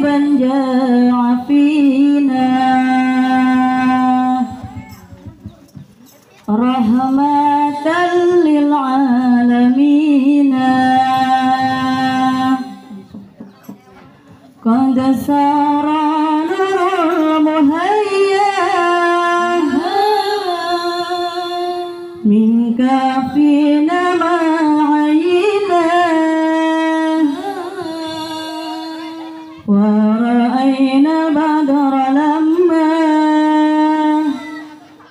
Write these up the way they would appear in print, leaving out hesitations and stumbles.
حبيبا جاء فينا رحمة للعالمين قد سار نور المهيا منك فينا ما عينا ورأينا بدر لما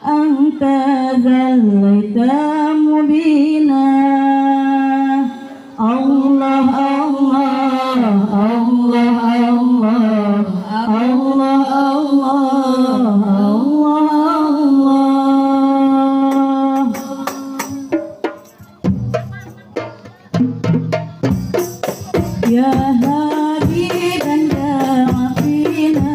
أنت ذليت مبينا الله الله الله الله الله الله الله يا هادي جاء فينا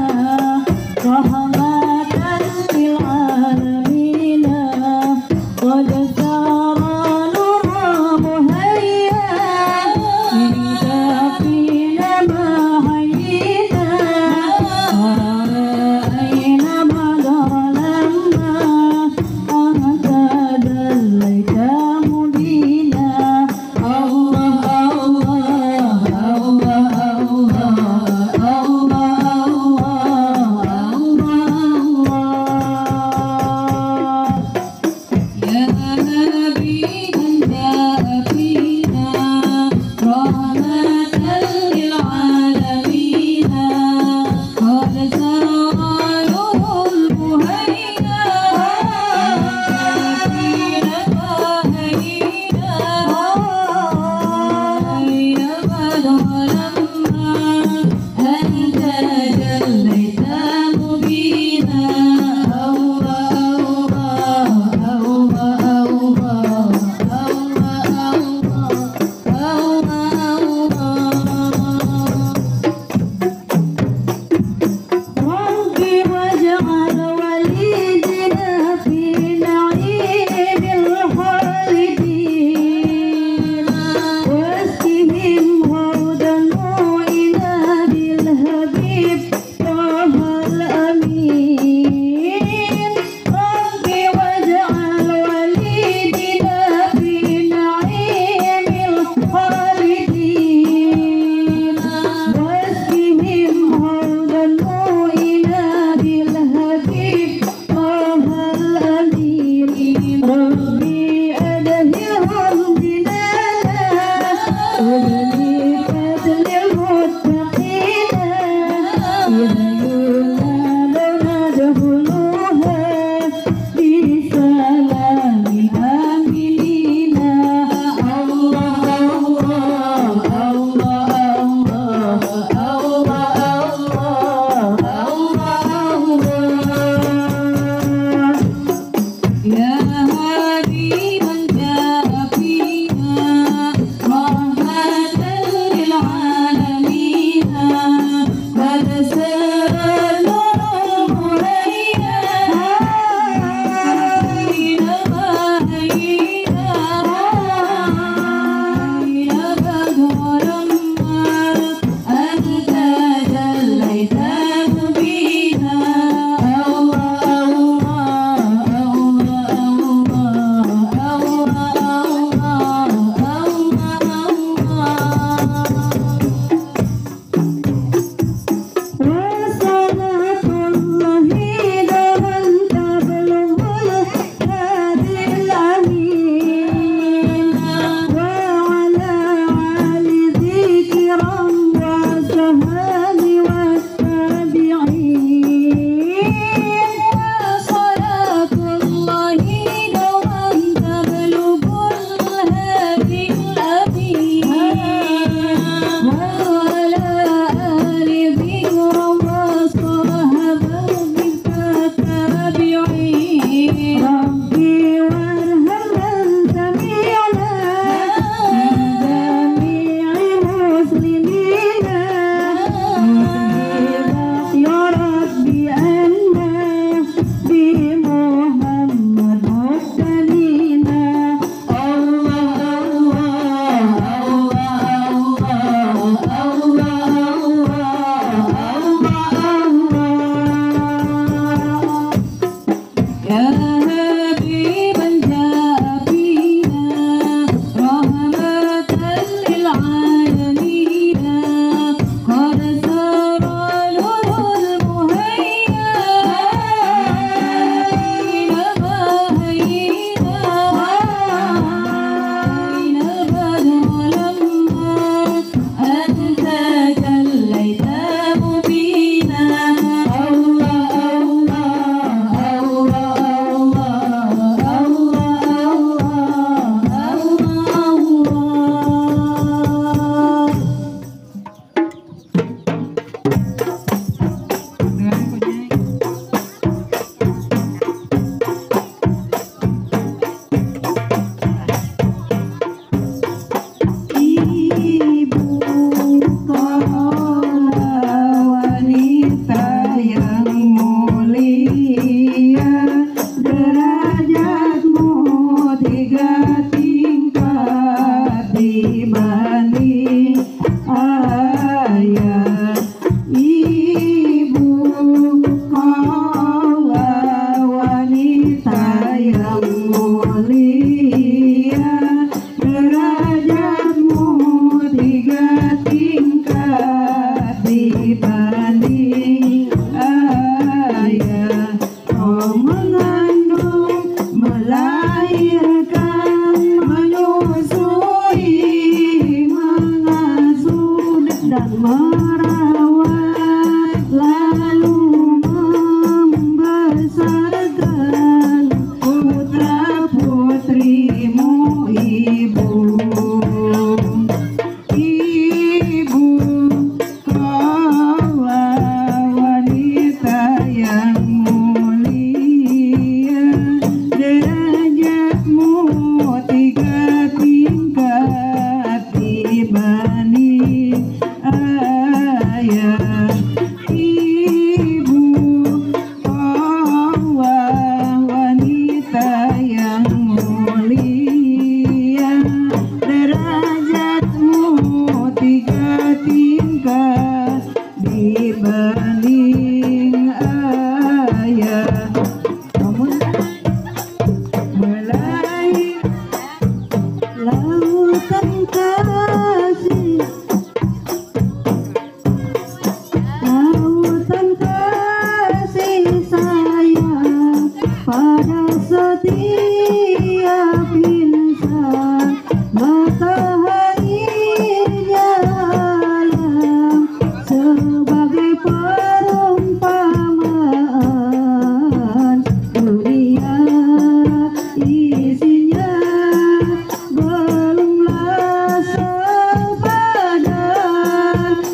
dibanding ayah. Kau mengandung, melahirkan, menyusui, mengasuh dan merawat, lalu membesarkan putra putrimu ibu. Ibu kau wanita yang mulia, derajatmu 3 tingkat dibanding ayah. Ibu kau wanita yang mulia, derajatmu 3 tingkat dibanding ayah. Kamu melahir lautan kasih, lautan kasih sayang pada setiap insan. Mataharinya alam sebagai perumpamaan dunia, isinya belumlah sepadan,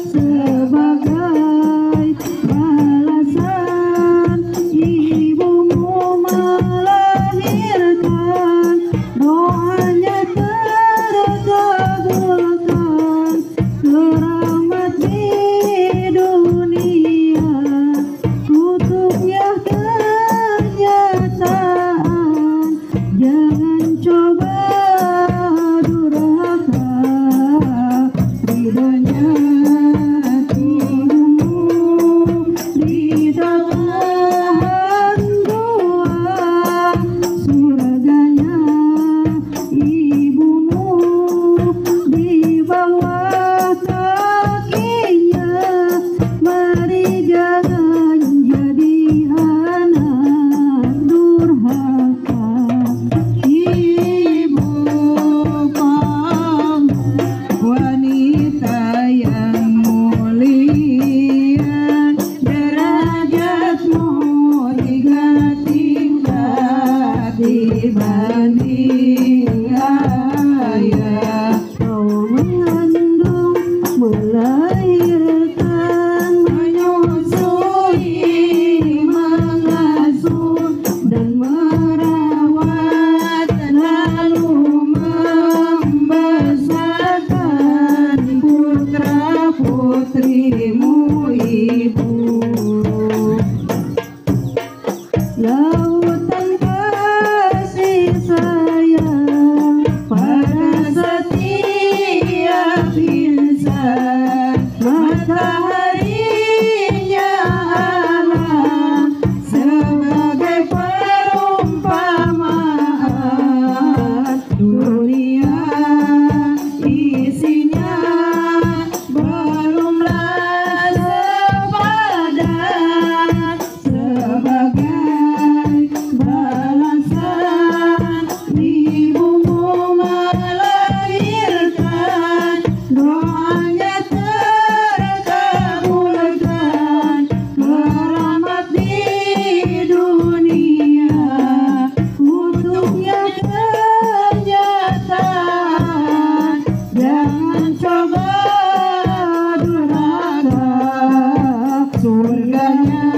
sebagai balasan ibumu melahirkan, doanya terkabulkan, keramat di dunia, kutubnya kenyataan. Jangan coba durhaka, ridhonya ibumu di tangan doa, surganya ibumu di bawah kakinya. Mari jangan jadi anak durhaka. Ibu kamu wanita yang mulia, derajatmu 3 tingkat dibanding ayah. Kau mengandung, melahirkan, menyusui, mengasuh dan merawat, lalu membesarkan putra putrimu ibu. Lautan kasih sayang pada setiap insan. Mataharinya alam sebagai perumpamaan dunia, isinya belumlah sepadan, sebagai balasan ibumu melahirkan, doanya terkabulkan, keramat di dunia, kutubnya kenyataan. Jangan coba durhaka, surganya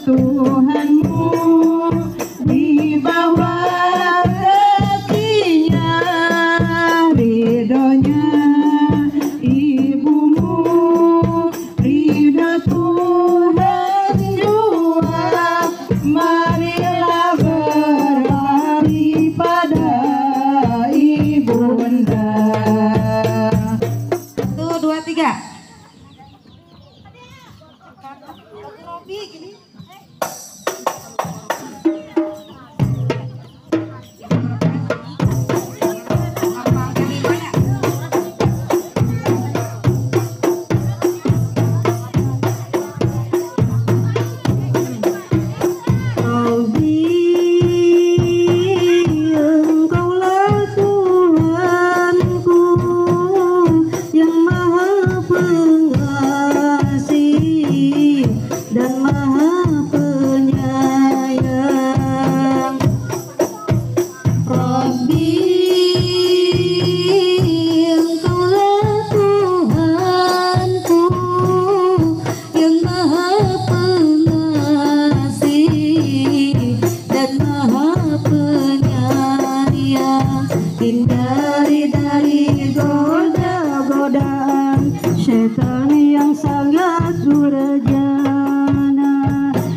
Tuhanmu di bawah kakinya, ridhonya ibumu, ridho Tuhan jua. Marilah berlari pada ibunda. 1, 2, 3. sangat durjana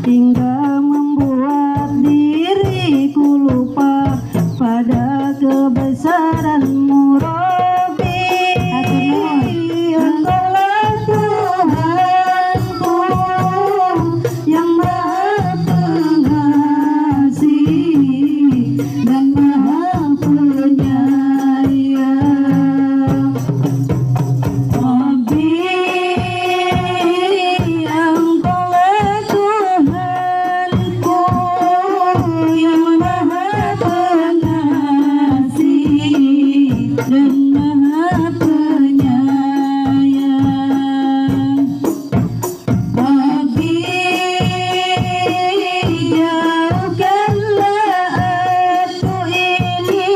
hingga membuat diriku lupa pada kebesaran-Mu Rabbi. Engkaulah Tuhanku yang Maha Pengasih dan Maha Penyayang. Rabbi, Engkaulah Tuhanku yang Maha Pengasih dan Maha Penyayang. Rabbi, jauhkanlah aku ini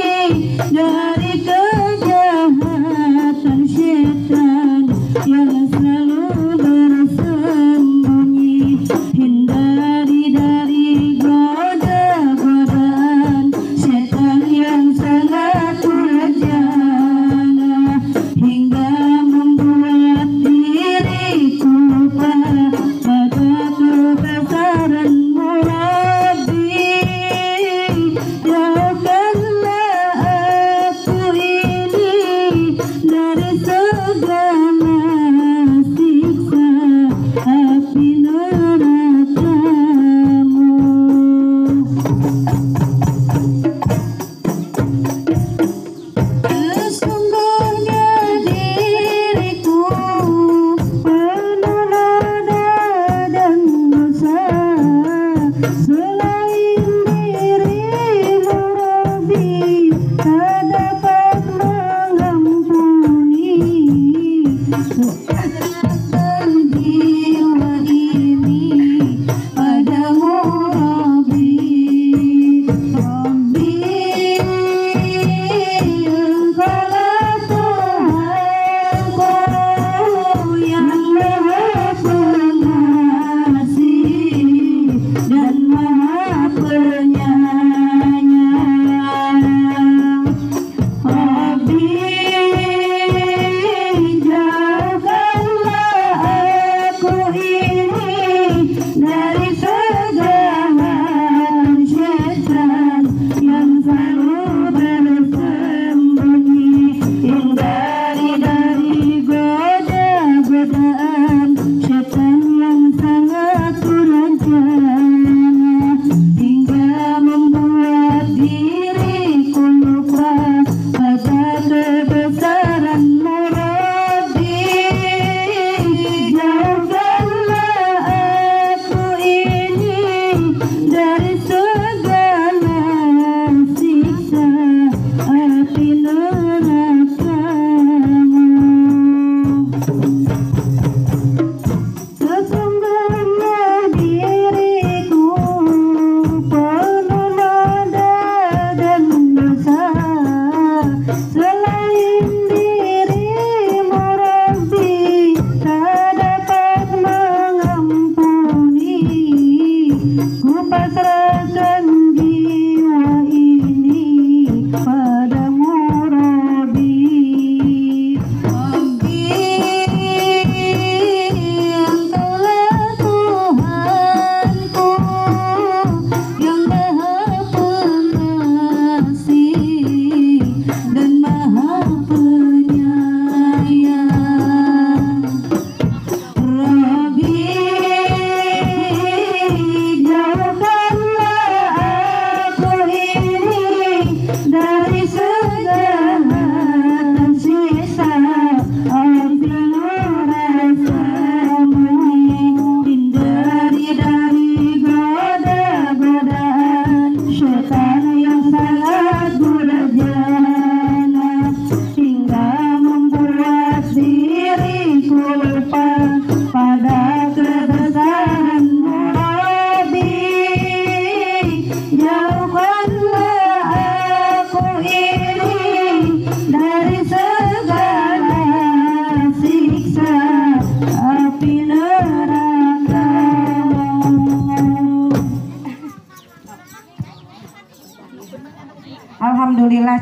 dari kejahatan syaitan yang selalu bersembunyi. Hindari dari goda-godaan syaitan yang sangat durjana hingga membuat diriku lupa pada kebesaran-Mu Rabbi. Jauhkanlah aku ini dari segala siksa api neraka-Mu. Sesungguhnya diriku penuh noda dan dosa, selain diri-Mu Rabbi tak dapat mengampuni. Serahkan jiwa ini padamu Rabbi. Rabbi, Engkaulah Tuhanku yang Maha Pengasih dan Maha Penyayang. Rabbi, jauhkanlah aku ini dari segala syaitan yang selalu bersembunyi. Hindari dari goda-godaan syaitan yang sangat durjana hingga membuat diriku lupa pada kebesaran-Mu Rabbi. Jauhkanlah aku ini dari segala siksa api neraka-Mu. Sesungguhnya diriku penuh noda dan dosa, selain diri-Mu Rabbi tak dapat mengampuni. Ku pasrahkan jiwa ini padamu Rabbi. Rabbi, Engkaulah Tuhanku yang Maha Pengasih dan Maha Penyayang. Rabbi, jauhkanlah aku ini dari segala siksa api neraka-Mu. Hindari dari goda-godaan syaitan yang sangat durjana hingga membuat diriku lupa pada kebesaran-Mu Rabbi. Jauhkanlah aku ini dari segala siksa api neraka-Mu. Alhamdulillah.